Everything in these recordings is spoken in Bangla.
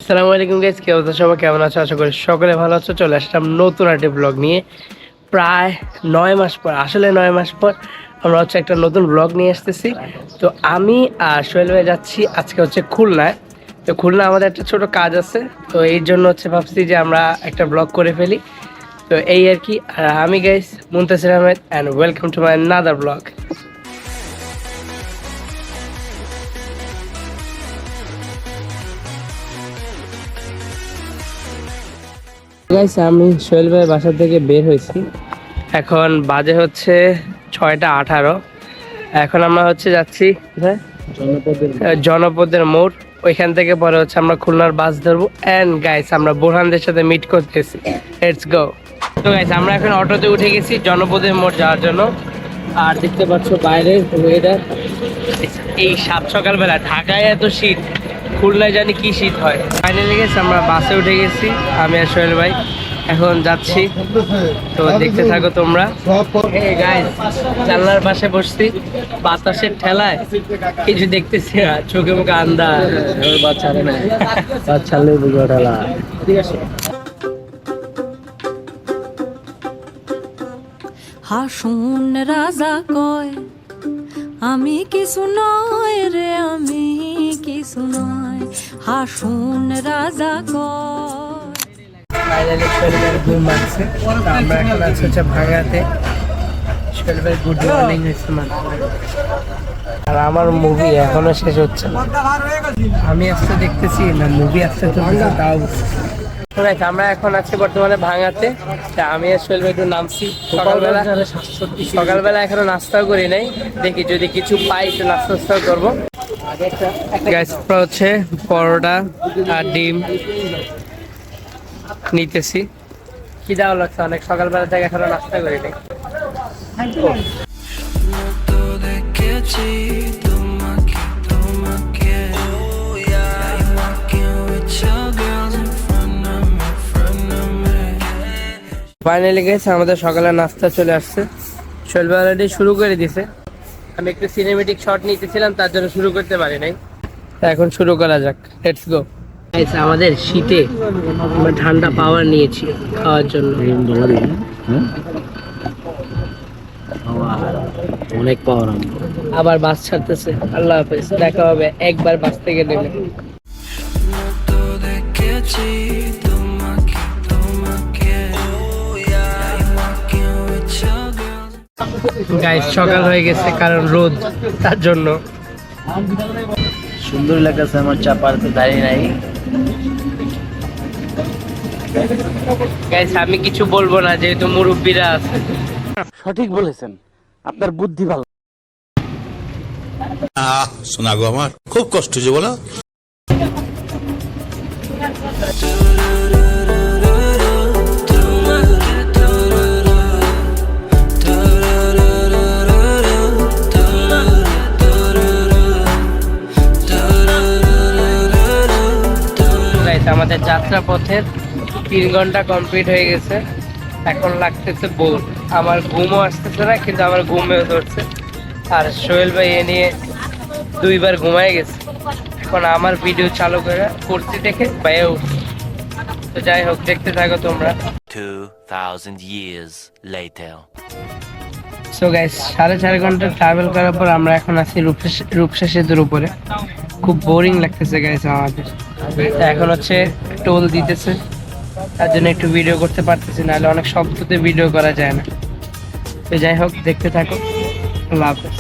আসসালামু আলাইকুম গাইস, কি অবস্থা সবাই? কেমন আছো? আশা করি সকলে ভালো আছো। চলে আসলাম নতুন একটা ব্লগ নিয়ে। প্রায় 9 মাস পর, আসলে 9 মাস পর আমরা একটা নতুন ব্লগ নিয়ে আসতেছি। তো আমি আর সোহেল ভাই যাচ্ছি আজকে খুলনায়। তো খুলনা আমাদের একটা ছোট কাজ আছে, তো এই জন্য ভাবছি যে আমরা একটা ব্লগ করে ফেলি। তো এই আর কি। আর আমি guys Muntasir Ahmed and welcome to my another blog. Guys আমি সোহেল ভাইয়ের বাসা থেকে বের হয়েছি, এখন বাজে 6টা 18। এখন আমরা যাচ্ছি জনপদের মোড়। ওইখান থেকে পরে আমরা খুলনার বাস ধরবো। অ্যান্ড গাইস আমরা বোরহানদের সাথে মিট করতেছি। Let's go. তো গাইস আমরা এখন অটোতে উঠে গেছি জনপদের মোড় যাওয়ার জন্য। আর দেখতে পাচ্ছ বাইরের ওয়েদার, এই সকালবেলা ঢাকায় এত শীত, খুলনায় জানি কি শীত হয়। ফাইনালি গেছি আমরা বাসে উঠে গেছি, আমি আর সোহেল ভাই এখন যাচ্ছি। তো দেখতে থাকো তোমরা। গাইস জানলার পাশে বসছি, বাতাসের ঠেলায় কিছু দেখতেছি না, চোখে মুখে আন্দা। ঠিক আছে। হাসুন রাজা কয় আমি কিছু নয় রে, আমি কিছু নয়, হাসুন রাজা কয়। ফাইনালি সোহেলের ঘুম ভাঙছে। আমরা এখন আছি ভাঙাতে। সোহেলের গুড মর্নিং হয়েছে আর আমার মুভি এখনো শেষ হচ্ছে না। আমি আসতে দেখতেছি না, মুভি আসতে তো তাও। আমরা এখন আছি বর্তমানে ভাঙাতে। আমি আর সোহেল ভাই একটু নামছি সকালবেলা এখনো নাস্তাও করি নাই, দেখি যদি কিছু পাই একটু নাস্তা করবো। পরোটা আর ডিম নিতেছি। কি দেওয়া লাগছে, অনেক সকালবেলা থেকে এখনো নাস্তা করি নাই। ফাইনালি গেছে আমাদের সকালের নাস্তা চলে আসছে। সোহেল ভাই অলরেডি শুরু করে দিছে। আমি একটু সিনেমেটিক শট নিতেছিলাম, তার জন্য শুরু করতে পারি নাই। এখন শুরু করা যাক, লেটস গো। আমাদের শীতে আমরা ঠান্ডা পাওয়ার নিয়েছি খাওয়ার জন্য। অনেক পাওয়ার। আবার বাস ছাড়তেছে। আল্লাহ হাফেজ, দেখা হবে একবার বাস থেকে নেমে। গাইস সকাল হয়ে গেছে, কারণ রোদ, তার জন্য। সুন্দর লাগতেছে আমার চাপার তো দাঁড়িয়ে নাই। গাইস আমি কিছু বলবো না, যেহেতু মুরব্বীরা আছে। সঠিক বলেছেন, আপনার বুদ্ধি ভালো। শোনা গো, আমার খুব কষ্ট হচ্ছে বলো। আমাদের যাত্রা পথের 3 ঘন্টা কমপ্লিট হয়ে গেছে। এখন লাগতেছে বোর। আমার ঘুমও আসতেছে না, কিন্তু আমার ঘুমেও ধরছে। আর সোহেল ভাই এ নিয়ে 2বার ঘুমায় গেছে। এখন আমার ভিডিও চালু করে করছি দেখে ভাইয়া উঠছে। তো যাই হোক, দেখতে থাকো তোমরা। 2000 years later. সো গাইস 4.5 ঘন্টা ট্রাভেল করার পর আমরা এখন আছি রূপসা সেতুর উপরে। খুব বোরিং লাগতেছে গাইস আমাদের। এখন টোল দিতেছে, তার জন্য একটু ভিডিও করতে পারতেছি, নাহলে অনেক শব্দতে ভিডিও করা যায় না। তো যাই হোক, দেখতে থাকো। আল্লাহ হাফেজ।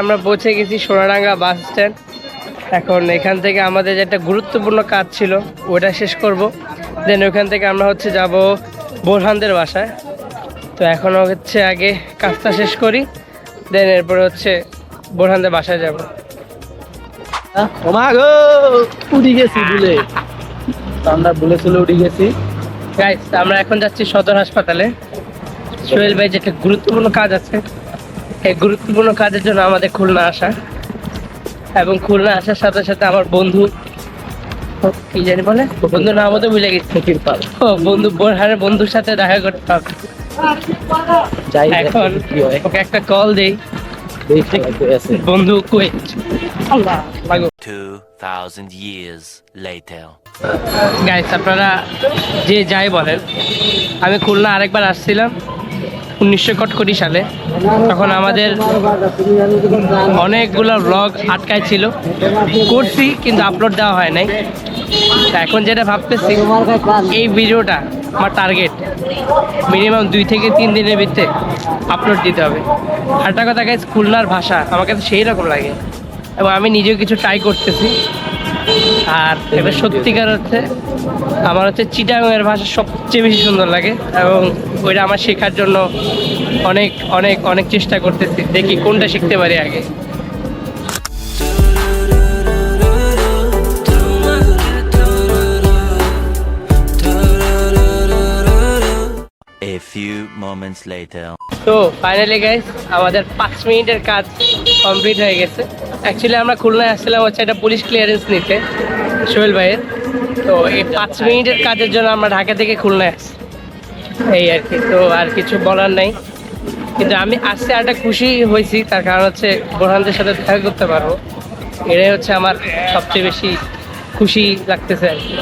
আমরা পৌঁছে গেছি সোনাডাঙ্গা বাস স্ট্যান্ড। এখন এখান থেকে আমাদের যে একটা গুরুত্বপূর্ণ কাজ ছিল ওটা শেষ করব। দেন ওখান থেকে আমরা যাব বোরহানদের বাসায়। তো এখন আগে কাজটা শেষ করি, দেন এরপরে বোরহানদের বাসায় যাব। উঠে গেছি বুলে, আমরা বুলে চলে উঠে গেছি। গাইস আমরা এখন যাচ্ছি সদর হাসপাতালে। সোহেল ভাই যে একটা গুরুত্বপূর্ণ কাজ আছে, এই গুরুত্বপূর্ণ কাজের জন্য আমাদের খুলনা আসা। এবং খুলনা আসার সাথে সাথে আমার বন্ধু কি জানি বলে বন্ধু নাম তো ভুলে গেছি। ফকির পাল। ও বন্ধু বোরহানের বন্ধুর সাথে দেখা করতে হবে। যাই এখন কি হয় ওকে একটা কল দেই। দেখি আছে। বন্ধু কই? আল্লাহ লাগো। 2,000 years later. গাইস আপনারা যে যাই বলেন, আমি খুলনা আরেকবার আসছিলাম 1961 সালে। তখন আমাদের অনেকগুলো ব্লগ আটকায় ছিল, করছি কিন্তু আপলোড দেওয়া হয় নাই। তা এখন যেটা ভাবতেছি, এই ভিডিওটা আমার টার্গেট মিনিমাম 2 থেকে 3 দিনের ভিতরে আপলোড দিতে হবে। আরেকটা কথা গাইস, খুলনার ভাষা আমার কাছে সেই রকম লাগে এবং আমি নিজেও কিছু ট্রাই করতেছি। আর এটা সত্যিকার হচ্ছে আমার হচ্ছে চিটাগাংয়ের ভাষা সবচেয়ে বেশি সুন্দর লাগে এবং ওইটা আমার শেখার জন্য অনেক অনেক অনেক চেষ্টা করতেছি। দেখি কোনটা শিখতে পারি আগে। A few moments later. তো ফাইনালি গাইস আমাদের 5 মিনিটের কাজ কমপ্লিট হয়ে গেছে। অ্যাকচুয়ালি আমরা খুলনায় আসছিলাম হচ্ছে একটা পুলিশ ক্লিয়ারেন্স নিতে সোহেল ভাইয়ের। তো এই 5 মিনিটের কাজের জন্য আমরা ঢাকা থেকে খুলনায় আসছি, এই আর কি। তো আর কিছু বলার নাই, কিন্তু আমি আসতে একটা খুশি হয়েছি, তার কারণ হচ্ছে বোরহানদের সাথে দেখা করতে পারবো। এটাই হচ্ছে আমার সবচেয়ে বেশি খুশি লাগতেছে আর কি।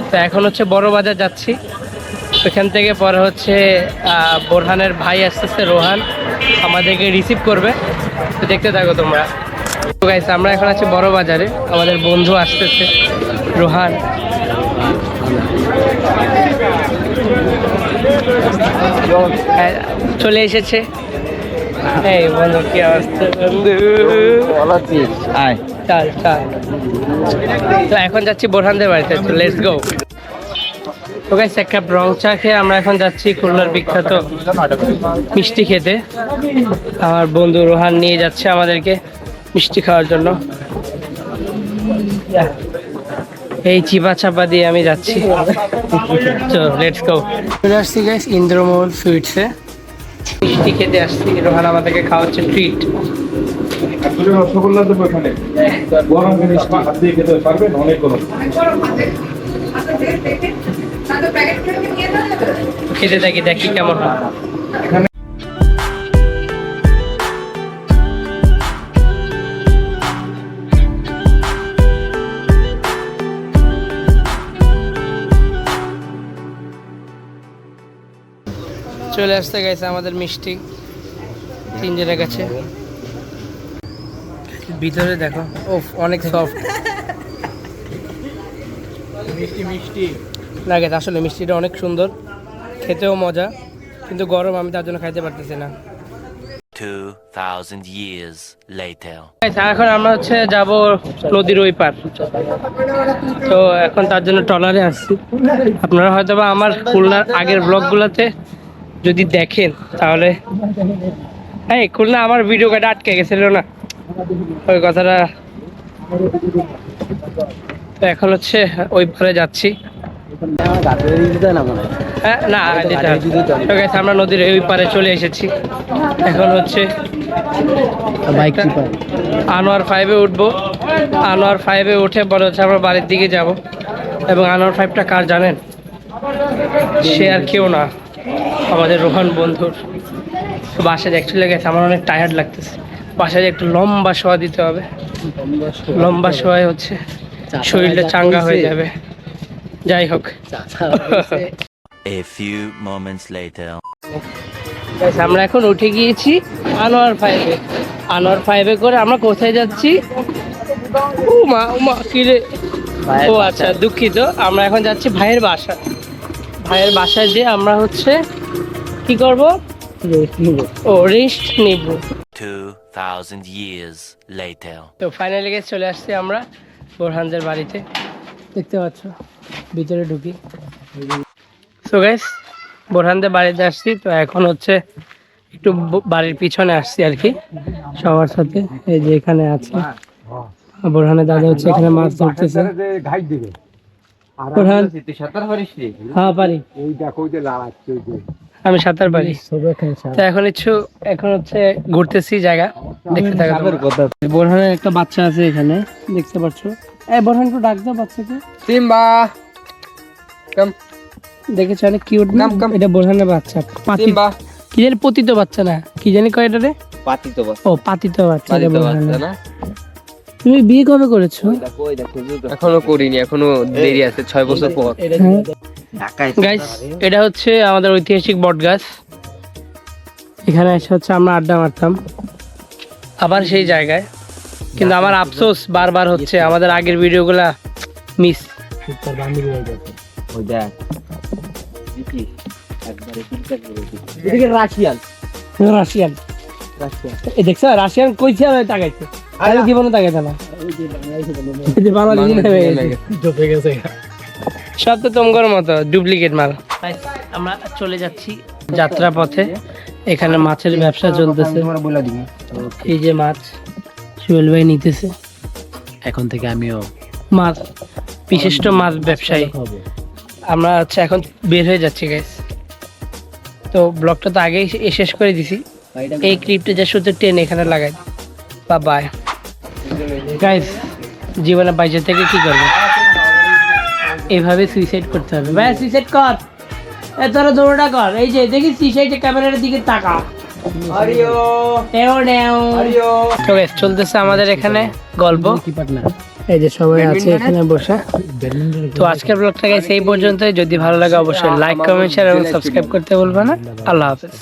তো এখন হচ্ছে বড় বাজার যাচ্ছি, ওইখান থেকে পরে হচ্ছে বোরহানের ভাই আসতেছে রোহান, আমাদেরকে রিসিভ করবে। তো দেখতে থাকো তোমরা। তো গাইস আমরা এখন আছি বড় বাজারে, আমাদের বন্ধু আসতেছে রোহান। হ্যাঁ, চলে এসেছে। এই বন্ধু কি অবস্থা বন্ধু? আয় চল চল। তো এখন যাচ্ছি বোরহানদের বাড়িতে, তো লেটস গো। তো গাইস এক কাপ রং চা খেয়ে আমরা এখন যাচ্ছি খুলনার বিখ্যাত মিষ্টি খেতে। আমার বন্ধু রোহান নিয়ে যাচ্ছে আমাদেরকে মিষ্টি খাওয়ার জন্য। এই চিপা চাপা দিয়ে আমি যাচ্ছি। চলো লেটস গো। চলে আসছি গাইস ইন্দ্রমোহন সুইটসে, মিষ্টি খেতে আসছি। রোহান আমাদেরকে খাওয়াচ্ছে ট্রিট। রসগোল্লা দেবো এখানে, গরম জিনিস হাত দিয়ে খেতে পারবেন, অনেক গরম। খেতে থাকি, দেখি কেমন হয়। চলে আসতে গেছে আমাদের মিষ্টি তিনজনের কাছে। ভিতরে দেখো, ওফ অনেক সফট মিষ্টি মিষ্টি লাগে। আসলে মিষ্টিটা অনেক সুন্দর, খেতেও মজা, কিন্তু গরম, আমি তার জন্য খাইতে পারতেছি না। 2,000 years later. এখন আমরা হচ্ছে যাব নদীর ওই পার। তো এখন তার জন্য ট্রলারে আসছি। আপনারা হয়তো বা আমার খুলনার আগের ব্লগগুলোতে যদি দেখেন তাহলে, হ্যাঁ খুলনা আমার ভিডিও কাটা আটকে গেছিল না, ওই কথাটা। তো এখন হচ্ছে ওই পারে যাচ্ছি। হ্যাঁ না যেটা তো গেছে, আমরা নদীর ওই পারে চলে এসেছি। এখন হচ্ছে বাইক আনোয়ার 5-এ উঠবো। আনোয়ার 5-এ উঠে পরে হচ্ছে আমরা বাড়ির দিকে যাব। এবং আনোয়ার 5টা কার জানেন? সে আর কেউ না, আমাদের রোহান বন্ধুর। তো বাসায় অ্যাকচুয়ালি গেছে, আমার অনেক টায়ার্ড লাগতেছে, বাসায় একটু লম্বা শোয়া দিতে হবে। লম্বা শোয়ায় হচ্ছে শরীরটা চাঙ্গা হয়ে যাবে। যাই হোক, A few moments later. Guys, আমরা এখন উঠে গিয়েছি আনোয়ার 5-এ। আনোয়ার 5-এ করে আমরা কোথায় যাচ্ছি? উমা উমা কিরে, ও আচ্ছা দুঃখিত, আমরা এখন যাচ্ছি ভাইয়ের বাসা। ভাইয়ের বাসায় যে আমরা হচ্ছে কি করব? ও রেস্ট নিব। 2,000 years later. তো ফাইনালি গিয়ে চলে আসছি আমরা বোরহানদের বাড়িতে, দেখতে পাচ্ছ। ভিতরে ঢুকি। সো গাইস বোরহানদের বাড়িতে আসছি। তো এখন হচ্ছে একটু বাড়ির পিছনে আসছি আর কি সবার সাথে। এই যে এখানে আছে বোরহানের দাদা, হচ্ছে এখানে মাছ ধরতেছে। বোরহান হ্যাঁ পারি, আমি সাঁতার পারি। তো এখন হচ্ছে ঘুরতেছি জায়গা, দেখতে থাকা। বোরহানের একটা বাচ্চা আছে এখানে, দেখতে পাচ্ছ। এই বোরহান একটু ডাক দাও বাচ্চাকে। সিম্বা কাম দেখেছো অনেক কিউট নাম। কাম। এটা বোরহানের বাচ্চা। সিম্বা কি জানি পতিত বাচ্চা না, কি জানি কয় এটা রে? পাতিত বাচ্চা। ও পাতিত বাচ্চা। এটা পাতিত বোরহানের। বাচ্চা না? তুমি বিয়ে কবে করেছো? এখনো করিনি, এখনো দেরি আছে 6 বছর পর। গাইস এটা হচ্ছে আমাদের ঐতিহাসিক বট গাছ। এখানে এসে হচ্ছে আমরা আড্ডা মারতাম আবার সেই জায়গায়, কিন্তু আমার আফসোস বারবার হচ্ছে আমাদের আগের ভিডিওগুলা মিস। ওই দেখ এদিকে রাশিয়ান রাশিয়ান এই দেখছো রাশিয়ান কইছে আমি তাকাইছে, আর জীবনে তাকাইছে না। এই যে বাংলাদেশি নেমে গেছে। সব তো তোমার মতো ডুপ্লিকেট মাল। আমরা চলে যাচ্ছি যাত্রা পথে। এখানে মাছের ব্যবসা চলতেছে। এই যে মাছ সুহেল ভাই নিতেছে। এখন থেকে আমিও মাছ বিশিষ্ট মাছ ব্যবসায়ী। আমরা হচ্ছে এখন বের হয়ে যাচ্ছি গাইস। তো ব্লগটা তো আগেই শেষ করে দিছি। এই ক্লিপটা যা শুধু টেন এখানে লাগাই। বাই গাইস, জীবনে বাইরে থেকে কি করবে? এভাবে সুইসাইড করতে হবে। ভাই সুইসাইড কর, তোরা দৌড়টা কর। এই যে দেখিস সুইসাইড ক্যামেরার দিকে তাকা। তো guys, চলতেছে আমাদের এখানে গল্প। এই যে সবাই আছে এখানে বসে। তো আজকের ব্লগটা গাইস এই পর্যন্তই। যদি ভালো লাগে অবশ্যই লাইক, কমেন্ট, শেয়ার এবং সাবস্ক্রাইব করতে ভুলবে না। আল্লাহ হাফেজ।